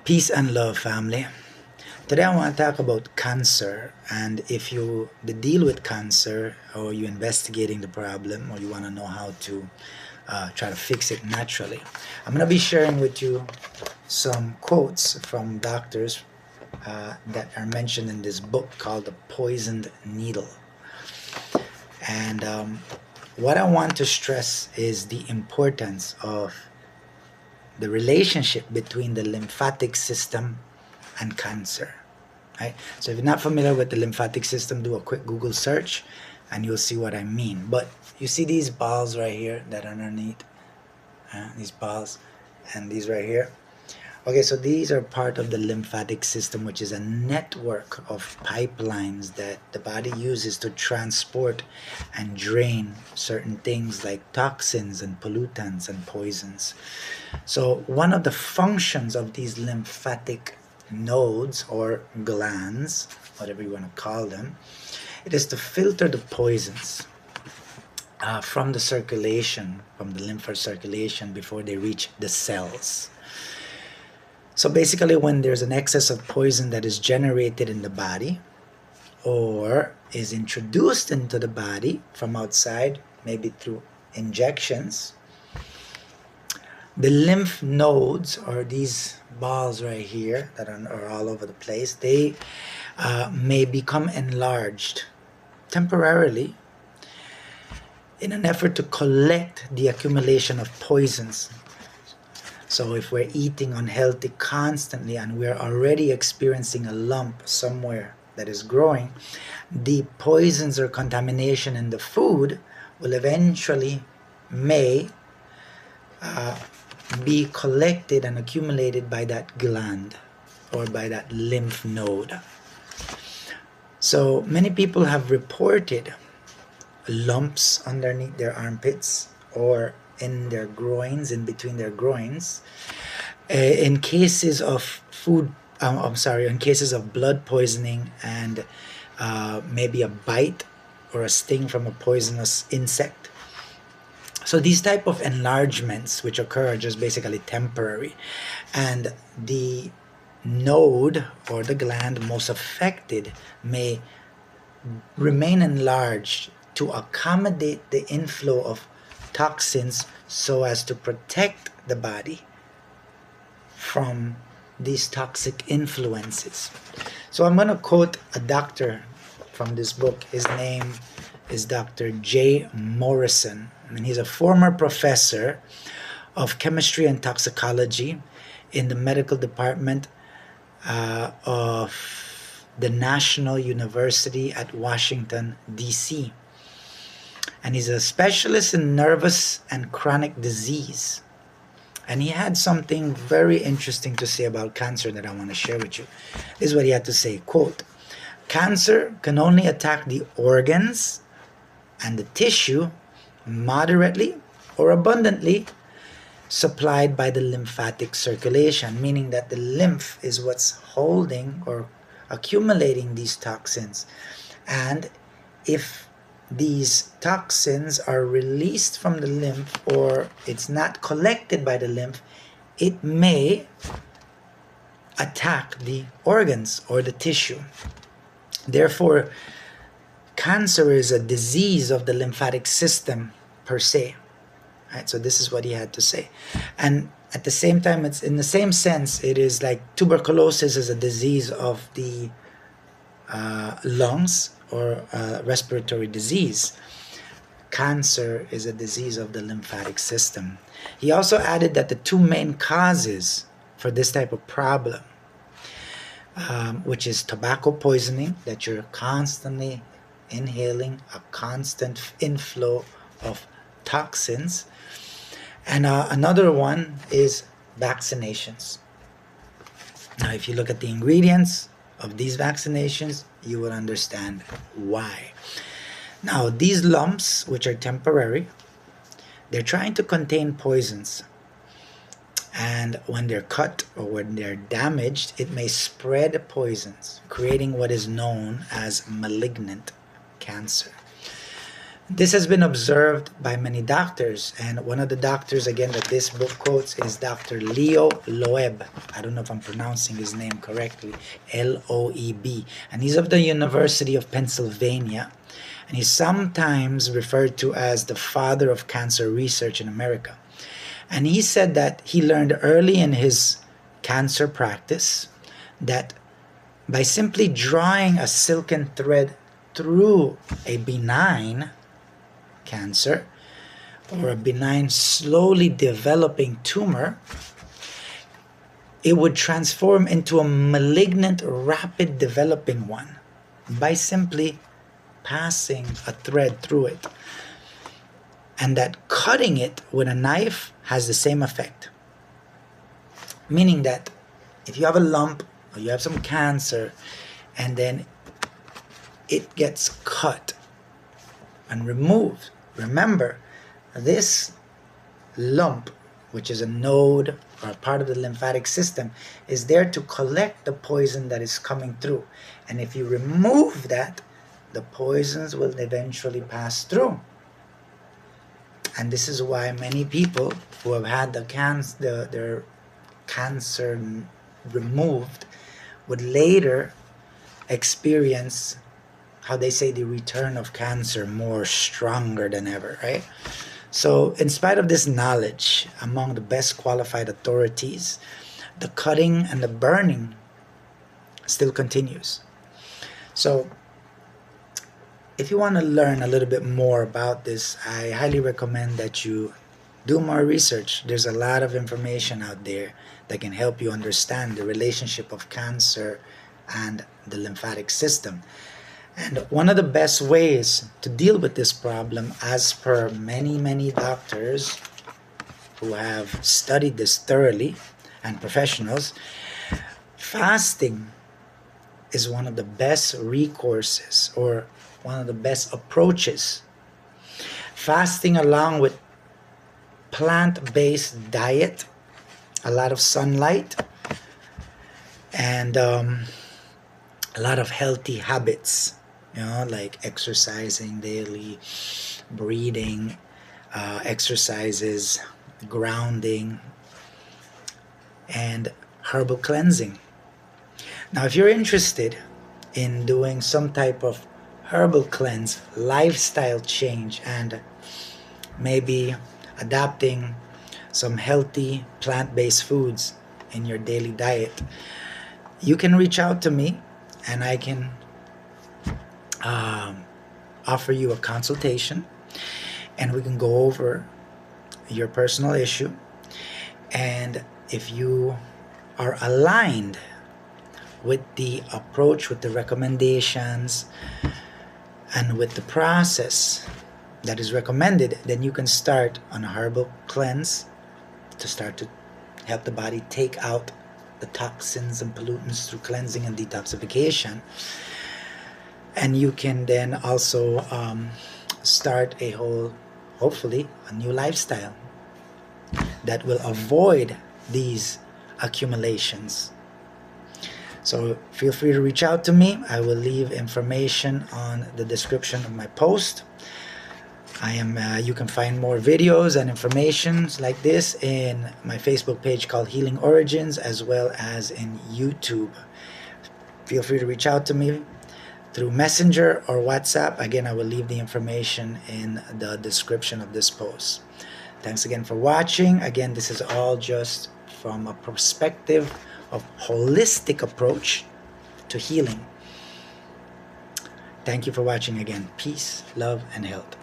Peace and love, family. Today I want to talk about cancer, and if you deal with cancer or you're investigating the problem or you want to know how to try to fix it naturally, I'm going to be sharing with you some quotes from doctors that are mentioned in this book called The Poisoned Needle. And what I want to stress is the importance of the relationship between the lymphatic system and cancer. Right? So if you're not familiar with the lymphatic system, do a quick Google search and you'll see what I mean. But you see these balls right here that are underneath, these balls and these right here. Okay, so these are part of the lymphatic system, which is a network of pipelines that the body uses to transport and drain certain things like toxins and pollutants and poisons. So one of the functions of these lymphatic nodes or glands, whatever you want to call them, it is to filter the poisons from the circulation, from the lymph circulation before they reach the cells. So basically, when there's an excess of poison that is generated in the body or is introduced into the body from outside, maybe through injections, the lymph nodes, or these balls right here that are all over the place, they may become enlarged temporarily in an effort to collect the accumulation of poisons. So if we're eating unhealthy constantly and we're already experiencing a lump somewhere that is growing, the poisons or contamination in the food will eventually may be collected and accumulated by that gland or by that lymph node. So many people have reported lumps underneath their armpits or in their groins, in between their groins, in cases of in cases of blood poisoning and maybe a bite or a sting from a poisonous insect. So these type of enlargements which occur are just basically temporary, and the node or the gland most affected may remain enlarged to accommodate the inflow of toxins so as to protect the body from these toxic influences. So I'm going to quote a doctor from this book. His name is Dr. J. Morrison, and he's a former professor of chemistry and toxicology in the medical department of the National University at Washington, D.C. And he's a specialist in nervous and chronic disease. And he had something very interesting to say about cancer that I want to share with you. This is what he had to say, quote, "Cancer can only attack the organs and the tissue moderately or abundantly supplied by the lymphatic circulation," meaning that the lymph is what's holding or accumulating these toxins. And if these toxins are released from the lymph or it's not collected by the lymph, it may attack the organs or the tissue. Therefore, cancer is a disease of the lymphatic system per se. Right? So this is what he had to say. And at the same time, it's in the same sense, it is like tuberculosis is a disease of the lungs or respiratory disease. Cancer is a disease of the lymphatic system. He also added that the two main causes for this type of problem, which is tobacco poisoning, that you're constantly inhaling a constant inflow of toxins, and another one is vaccinations. Now, if you look at the ingredients of these vaccinations, you will understand why. Now, these lumps, which are temporary, they're trying to contain poisons. And when they're cut or when they're damaged, it may spread poisons, creating what is known as malignant cancer. This has been observed by many doctors, and one of the doctors, again, that this book quotes is Dr. Leo Loeb. I don't know if I'm pronouncing his name correctly, Loeb. And he's of the University of Pennsylvania, and he's sometimes referred to as the father of cancer research in America. And he said that he learned early in his cancer practice that by simply drawing a silken thread through a benign cancer or a benign slowly developing tumor, it would transform into a malignant rapid developing one by simply passing a thread through it, and that cutting it with a knife has the same effect. Meaning that if you have a lump or you have some cancer and then it gets cut and removed, remember, this lump, which is a node or a part of the lymphatic system, is there to collect the poison that is coming through. And if you remove that, the poisons will eventually pass through. And this is why many people who have had their cancer removed would later experience, how they say, the return of cancer more stronger than ever, right? So in spite of this knowledge among the best qualified authorities, the cutting and the burning still continues. So if you want to learn a little bit more about this, I highly recommend that you do more research. There's a lot of information out there that can help you understand the relationship of cancer and the lymphatic system. And one of the best ways to deal with this problem, as per many doctors who have studied this thoroughly and professionals, fasting is one of the best recourses or one of the best approaches. Fasting along with plant-based diet, a lot of sunlight, and a lot of healthy habits, like exercising daily, breathing exercises, grounding, and herbal cleansing. Now, if you're interested in doing some type of herbal cleanse, lifestyle change, and maybe adapting some healthy plant-based foods in your daily diet, you can reach out to me and I can offer you a consultation, and we can go over your personal issue. And if you are aligned with the approach, with the recommendations, and with the process that is recommended, then you can start on a herbal cleanse to start to help the body take out the toxins and pollutants through cleansing and detoxification. And you can then also start hopefully a new lifestyle that will avoid these accumulations. So feel free to reach out to me. I will leave information on the description of my post. You can find more videos and information like this in my Facebook page called Healing Origins, as well as in YouTube. Feel free to reach out to me through Messenger or WhatsApp. Again, I will leave the information in the description of this post. Thanks again for watching. Again, this is all just from a perspective of holistic approach to healing. Thank you for watching again. Peace, love, and health.